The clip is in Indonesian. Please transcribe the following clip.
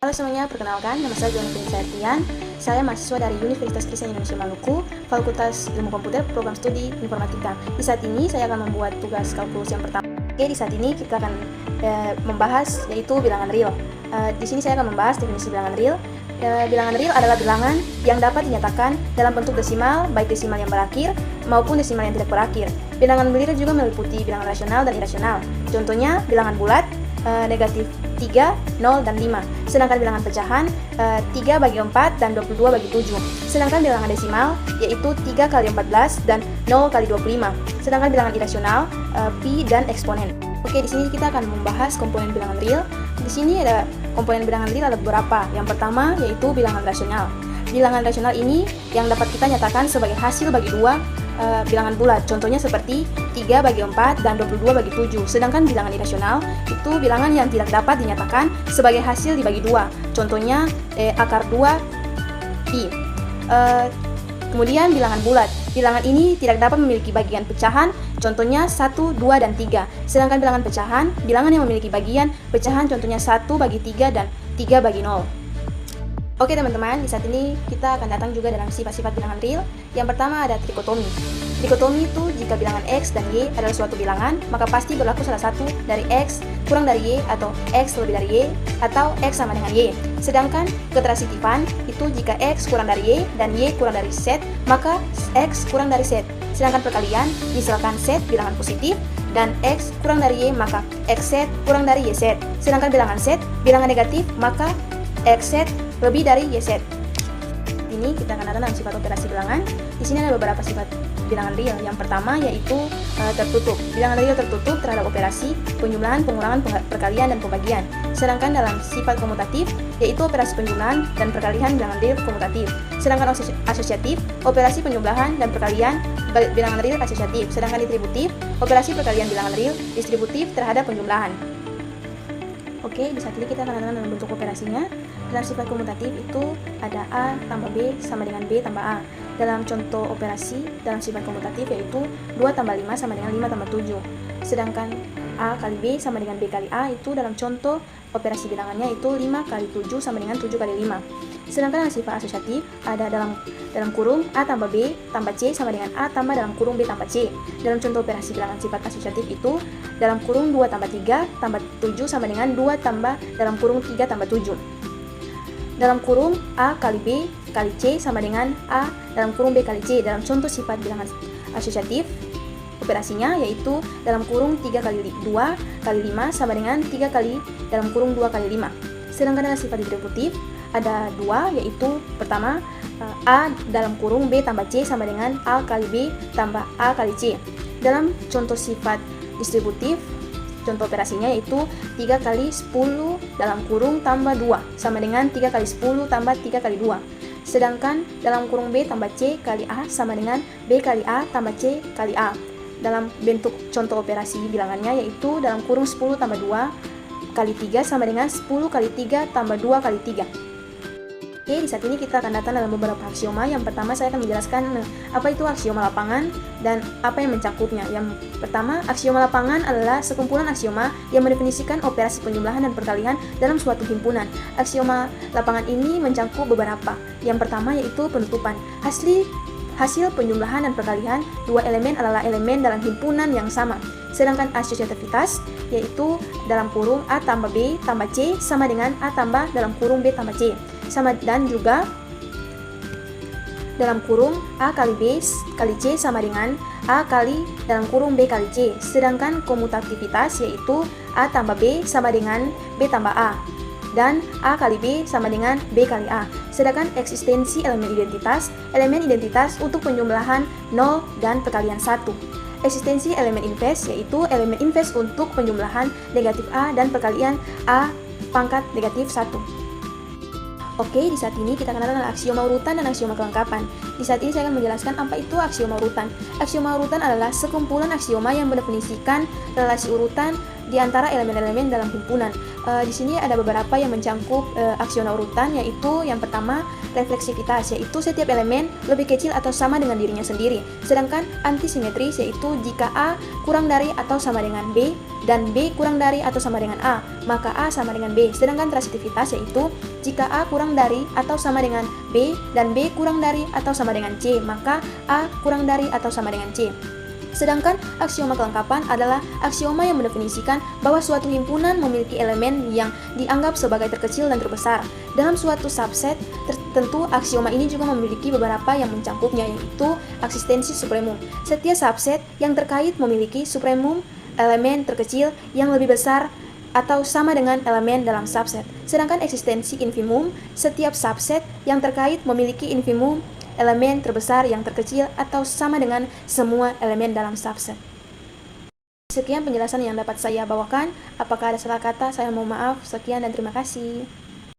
Halo semuanya, perkenalkan, nama saya Joni Finisartian. Saya mahasiswa dari Universitas Kristen Indonesia Maluku, Fakultas Ilmu Komputer, Program Studi Informatika. Di saat ini saya akan membuat tugas kalkulus yang pertama. Oke, di saat ini kita akan membahas yaitu bilangan real. Di sini saya akan membahas definisi bilangan real. Bilangan real adalah bilangan yang dapat dinyatakan dalam bentuk desimal, baik desimal yang berakhir maupun desimal yang tidak berakhir. Bilangan real juga meliputi bilangan rasional dan irasional. Contohnya bilangan bulat, negatif 3, 0, dan 5. Sedangkan bilangan pecahan 3 bagi 4 dan 22 bagi 7. Sedangkan bilangan desimal yaitu 3 kali 14 dan 0 kali 25. Sedangkan bilangan irasional pi dan eksponen. Oke, di sini kita akan membahas komponen bilangan real. Di sini ada komponen bilangan real ada beberapa. Yang pertama yaitu bilangan rasional. Bilangan rasional ini yang dapat kita nyatakan sebagai hasil bagi dua bilangan bulat. Contohnya seperti 3 bagi 4 dan 22 bagi 7. Sedangkan bilangan irasional itu bilangan yang tidak dapat dinyatakan sebagai hasil dibagi 2. Contohnya akar 2 pi. Kemudian bilangan bulat. Bilangan ini tidak dapat memiliki bagian pecahan. Contohnya 1, 2, dan 3. Sedangkan bilangan pecahan, bilangan yang memiliki bagian pecahan contohnya 1 bagi 3 dan 3 bagi 0. Oke teman-teman, di saat ini kita akan datang juga dalam sifat-sifat bilangan real. Yang pertama ada trikotomi. Trikotomi itu jika bilangan x dan y adalah suatu bilangan, maka pasti berlaku salah satu dari x kurang dari y atau x lebih dari y atau x sama dengan y. Sedangkan keterasitifan itu jika x kurang dari y dan y kurang dari z, maka x kurang dari z. Sedangkan perkalian, misalkan z bilangan positif dan x kurang dari y, maka xz kurang dari yz. Sedangkan bilangan z bilangan negatif, maka xz lebih dari YZ. Ini kita akan datang dalam sifat operasi bilangan. Di sini ada beberapa sifat bilangan real. Yang pertama yaitu tertutup. Bilangan real tertutup terhadap operasi penjumlahan, pengulangan, perkalian, dan pembagian. Sedangkan dalam sifat komutatif yaitu operasi penjumlahan dan perkalian bilangan real komutatif. Sedangkan asosiatif, operasi penjumlahan dan perkalian bilangan real asosiatif. Sedangkan distributif, operasi perkalian bilangan real distributif terhadap penjumlahan. Oke, di saat ini kita akan datang dalam bentuk operasinya. Dalam sifat komutatif itu ada A tambah B sama dengan B tambah A. Dalam contoh operasi dalam sifat komutatif yaitu 2 tambah 5 sama dengan 5 tambah 7. Sedangkan A kali B sama dengan B kali A itu dalam contoh operasi bilangannya itu 5 kali 7 sama dengan 7 kali 5. Sedangkan dalam sifat asosiatif ada dalam kurung A tambah B tambah C sama dengan A tambah dalam kurung B tambah C. Dalam contoh operasi bilangan sifat asosiatif itu dalam kurung 2 tambah 3 tambah 7 sama dengan 2 tambah dalam kurung 3 tambah 7. Dalam kurung A kali B kali C sama dengan A dalam kurung B kali C. Dalam contoh sifat bilangan asosiatif, operasinya yaitu dalam kurung 3 kali 2 kali 5 sama dengan 3 kali dalam kurung 2 kali 5. Sedangkan dalam sifat distributif ada 2, yaitu pertama A dalam kurung B tambah C sama dengan A kali B tambah A kali C. Dalam contoh sifat distributif, contoh operasinya yaitu 3 kali 10 dalam kurung tambah 2 sama dengan 3 kali 10 tambah 3 kali 2. Sedangkan dalam kurung B tambah C kali A sama dengan B kali A tambah C kali A. Dalam bentuk contoh operasi bilangannya yaitu dalam kurung 10 tambah 2 kali 3 sama dengan 10 kali 3 tambah 2 kali 3. Oke, di saat ini kita akan datang dalam beberapa aksioma. Yang pertama saya akan menjelaskan apa itu aksioma lapangan dan apa yang mencakupnya. Yang pertama, aksioma lapangan adalah sekumpulan aksioma yang mendefinisikan operasi penjumlahan dan perkalian dalam suatu himpunan. Aksioma lapangan ini mencakup beberapa. Yang pertama yaitu penutupan. Hasil penjumlahan dan perkalian dua elemen adalah elemen dalam himpunan yang sama. Sedangkan asosiativitas yaitu dalam kurung A tambah B tambah C sama dengan A tambah dalam kurung B tambah C. Sama dan juga dalam kurung A kali B kali C sama dengan A kali dalam kurung B kali C. Sedangkan komutativitas yaitu A tambah B sama dengan B tambah A dan A kali B sama dengan B kali A. Sedangkan eksistensi elemen identitas untuk penjumlahan 0 dan perkalian 1. Eksistensi elemen inverse yaitu elemen inverse untuk penjumlahan negatif A dan perkalian A pangkat negatif 1. Oke, di saat ini kita akan datang dengan aksioma urutan dan aksioma kelengkapan. Di saat ini saya akan menjelaskan apa itu aksioma urutan. Aksioma urutan adalah sekumpulan aksioma yang mendefinisikan relasi urutan di antara elemen-elemen dalam himpunan. Di sini ada beberapa yang mencakup aksioma urutan, yaitu yang pertama refleksivitas, yaitu setiap elemen lebih kecil atau sama dengan dirinya sendiri. Sedangkan antisimetris, yaitu jika A kurang dari atau sama dengan B, dan B kurang dari atau sama dengan A, maka A sama dengan B. Sedangkan transitivitas, yaitu jika A kurang dari atau sama dengan B, dan B kurang dari atau sama dengan C, maka A kurang dari atau sama dengan C. Sedangkan aksioma kelengkapan adalah aksioma yang mendefinisikan bahwa suatu himpunan memiliki elemen yang dianggap sebagai terkecil dan terbesar. Dalam suatu subset tertentu, aksioma ini juga memiliki beberapa yang mencangkupnya, yaitu eksistensi supremum. Setiap subset yang terkait memiliki supremum elemen terkecil yang lebih besar atau sama dengan elemen dalam subset. Sedangkan eksistensi infimum, setiap subset yang terkait memiliki infimum elemen terbesar yang terkecil atau sama dengan semua elemen dalam subset. Sekian penjelasan yang dapat saya bawakan. Apakah ada salah kata? Saya mohon maaf. Sekian dan terima kasih.